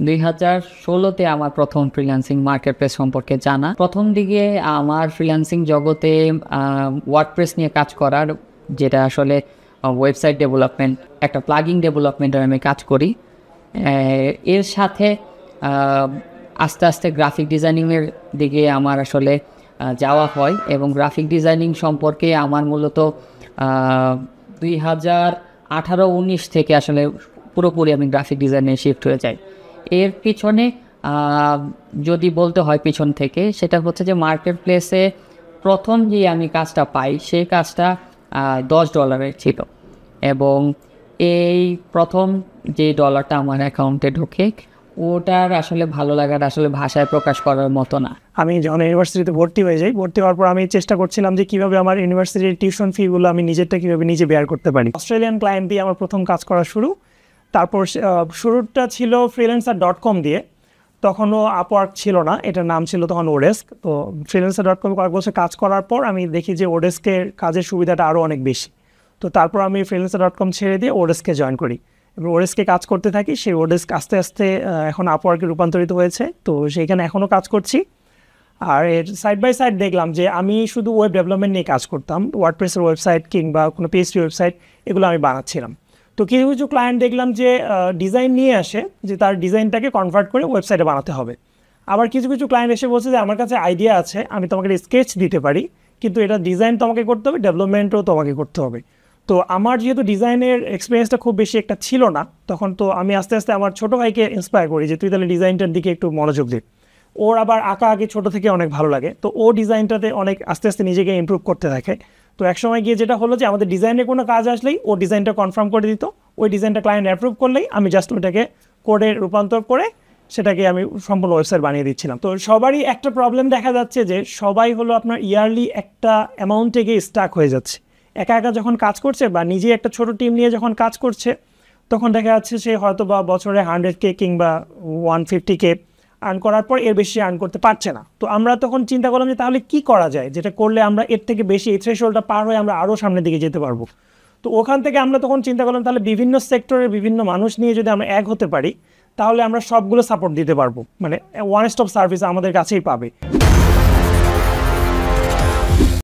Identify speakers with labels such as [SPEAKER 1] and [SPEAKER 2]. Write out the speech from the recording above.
[SPEAKER 1] 2016-তে আমার প্রথম freelancing marketplace সম্পর্কে জানা। প্রথম দিকে আমার ফ্রিল্যান্সিং জগতে ওয়ার্ডপ্রেস নিয়ে কাজ করার, যেটা আসলে ওয়েবসাইট ডেভেলপমেন্ট, একটা প্লাগিং ডেভেলপমেন্টের আমি কাজ করি। এর সাথে আস্তে আস্তে গ্রাফিক ডিজাইনিংয়ের দিকে আমার আসলে যাওয়া হয় এবং গ্রাফিক ডিজাইনিং সম্পর্কে আমার মূলত 2018-19 থেকে আসলে পুরোপুরি আমি গ্রাফিক ডিজাইনে শিফট হয়ে যাই। এর পিছনে যদি বলতে হয় পিছন থেকে, সেটা হচ্ছে যে মার্কেট প্লেসে প্রথম যে আমি কাজটা পাই সেই কাজটা $10 ছিল এবং এই প্রথম যে ডলারটা আমার অ্যাকাউন্টে ঢোকে ওটার আসলে ভালো লাগাটা আসলে ভাষায় প্রকাশ করার মতো না।
[SPEAKER 2] আমি যখন ইউনিভার্সিটিতে ভর্তি হয়ে যাই, ভর্তি হওয়ার পর আমি চেষ্টা করছিলাম যে কীভাবে আমার ইউনিভার্সিটির টিউশন ফিগুলো আমি কীভাবে নিজে বেয়ার করতে পারি। অস্ট্রেলিয়ান ক্লায়েন্ট দিয়ে আমার প্রথম কাজ করা শুরু। তারপর শুরুটা ছিল freelancer.com দিয়ে, তখনও আপওয়ার্ক ছিল না, এটার নাম ছিল তখন ওডেস্ক। তো freelancer.com কয়েক বছর কাজ করার পর আমি দেখি যে ওডেস্কের কাজের সুবিধাটা আরও অনেক বেশি। তো তারপর আমি freelancer.com ছেড়ে দিয়ে ওডেস্কে জয়েন করি এবং ওডেস্কে কাজ করতে থাকি। সেই ওডেস্ক আস্তে আস্তে এখন আপওয়ার্কে রূপান্তরিত হয়েছে, তো সেইখানে এখনও কাজ করছি। আর এর সাইড বাই সাইড দেখলাম যে আমি শুধু ওয়েব ডেভেলপমেন্ট নিয়ে কাজ করতাম, ওয়ার্ডপ্রেসের ওয়েবসাইট কিংবা কোনো পিএইচপি ওয়েবসাইট এগুলো আমি বানাচ্ছিলাম। তো কিছু কিছু ক্লায়েন্ট দেখলাম যে ডিজাইন নিয়ে আসে, যে তার ডিজাইনটাকে কনভার্ট করে ওয়েবসাইটে বানাতে হবে। আবার কিছু কিছু ক্লায়েন্ট এসে বলছে যে আমার কাছে আইডিয়া আছে, আমি তোমাকে স্কেচ দিতে পারি, কিন্তু এটা ডিজাইন তোমাকে করতে হবে, ডেভেলপমেন্টও তোমাকে করতে হবে। তো আমার যেহেতু ডিজাইনের এক্সপিরিয়েন্সটা খুব বেশি একটা ছিল না তখন, তো আমি আস্তে আস্তে আমার ছোটো ভাইকে ইন্সপায়ার করি যে তুই তাহলে ডিজাইনটার দিকে একটু মনোযোগ দে। ওর আবার আঁকা আগে ছোটো থেকে অনেক ভালো লাগে, তো ও ডিজাইনটাতে অনেক আস্তে আস্তে নিজেকে ইমপ্রুভ করতে থাকে। তো একসময় গিয়ে যেটা হলো যে আমাদের ডিজাইনের কোনো কাজ আসলেই ও ডিজাইনটা কনফার্ম করে দিত, ওই ডিজাইনটা ক্লায়েন্ট অ্যাপ্রুভ করলেই আমি জাস্ট ওইটাকে কোডে রূপান্তর করে সেটাকে আমি সম্পূর্ণ ওয়েবসাইট বানিয়ে দিচ্ছিলাম। তো সবারই একটা প্রবলেম দেখা যাচ্ছে যে সবাই হলো আপনার ইয়ারলি একটা অ্যামাউন্টে গিয়ে স্টাক হয়ে যাচ্ছে। একা একা যখন কাজ করছে বা নিজে একটা ছোটো টিম নিয়ে যখন কাজ করছে, তখন দেখা যাচ্ছে সে হয়তো বা বছরে 100K কিংবা 150K আর্ন করার পর এর বেশি আর্ন করতে পারছে না। তো আমরা তখন চিন্তা করলাম যে তাহলে কি করা যায়, যেটা করলে আমরা এর থেকে বেশি এই থ্রেশহোল্ডটা পার হয়ে আমরা আরও সামনের দিকে যেতে পারবো। তো ওখান থেকে আমরা তখন চিন্তা করলাম তাহলে বিভিন্ন সেক্টরের বিভিন্ন মানুষ নিয়ে যদি আমরা এক হতে পারি, তাহলে আমরা সবগুলো সাপোর্ট দিতে পারবো, মানে ওয়ান স্টপ সার্ভিস আমাদের কাছেই পাবে।